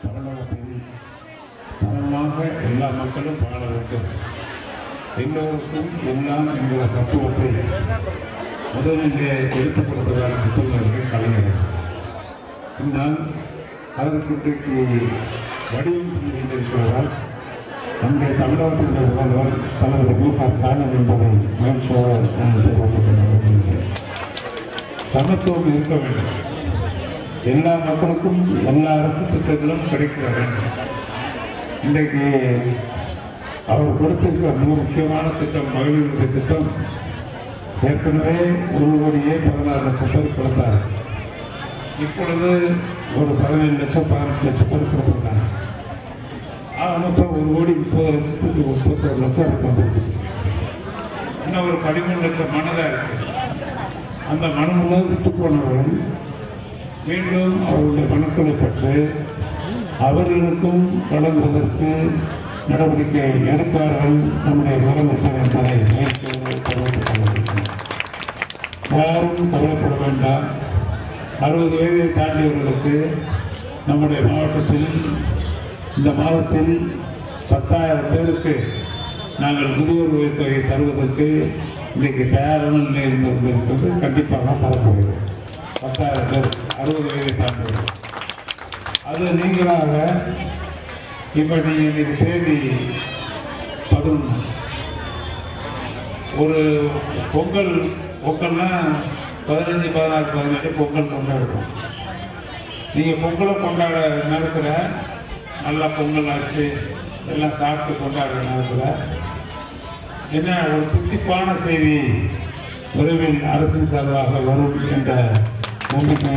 தமிழகத்தில் சமமாக எல்லா மக்களும் வாழ வேண்டும், எல்லோருக்கும் எல்லாம் என்கிற தத்துவத்தை முதலிலே எடுத்துக் கொடுப்பதாக சொல்வார்கள் கலைஞர்கள். பின்னால் அதற்கு இன்றைக்கு வடிவம் கொண்டிருக்கிறதால் நம்முடைய தமிழகத்தின் முதல்வர் தலைவர் மு.க. ஸ்டாலின் என்பதை மகிழ்ச்சியோடு தெரிவித்துக் சமத்துவம் இருக்க வேண்டும், எல்லா மக்களுக்கும் எல்லா அரசு திட்டங்களும் கிடைக்க வேண்டும். இன்றைக்கு அவர் கொடுத்திருக்கிற மிக முக்கியமான திட்டம் மகளிருடைய திட்டம். ஏற்கனவே 1,16,00,000 பேர் கொடுத்தார். இப்பொழுது ஒரு 17 லட்சம் 18 லட்சம் பேர் கொடுத்துருக்காங்க. மொத்தம் 1,30,00,000 அதுக்கு வந்துருக்கு. இன்னும் ஒரு 13 லட்சம் மனதாக இருக்கு. அந்த மனமுள்ள விட்டு போனவர்கள் மீண்டும் அவருடைய மனுக்களை பெற்று அவர்களுக்கும் வழங்குவதற்கு நடவடிக்கை எடுப்பார்கள் நம்முடைய முதலமைச்சர் என்பதை யாரும் கவலைப்பட வேண்டாம். 60 வயதை தாண்டியவர்களுக்கு நம்முடைய மாவட்டத்தில் இந்த மாதத்தில் 10,000 பேருக்கு நாங்கள் முதியோர் உதவித்தொகை தருவதற்கு இன்றைக்கு தயாரான நிலையில் இருந்திருக்கிறது. கண்டிப்பாக தரப்போகிறோம். 10,000 பேர் 60 வயதை தாண்டியவர்கள். அது நீங்களாக இப்போ நீங்கள் இன்னைக்கு தேதி 11 ஒரு பொங்கல்னா 15, 16, 17 பொங்கல் கொண்டாடுறோம். நீங்கள் பொங்கலை கொண்டாட நேரத்தில் நல்லா பொங்கல் ஆச்சு எல்லாம் சாப்பிட்டு கொண்டாடுற நேரத்தில் என்ன ஒரு தித்திப்பான செய்தி விரைவில் அரசின் சார்பாக வரும் என்ற நம்பிக்கை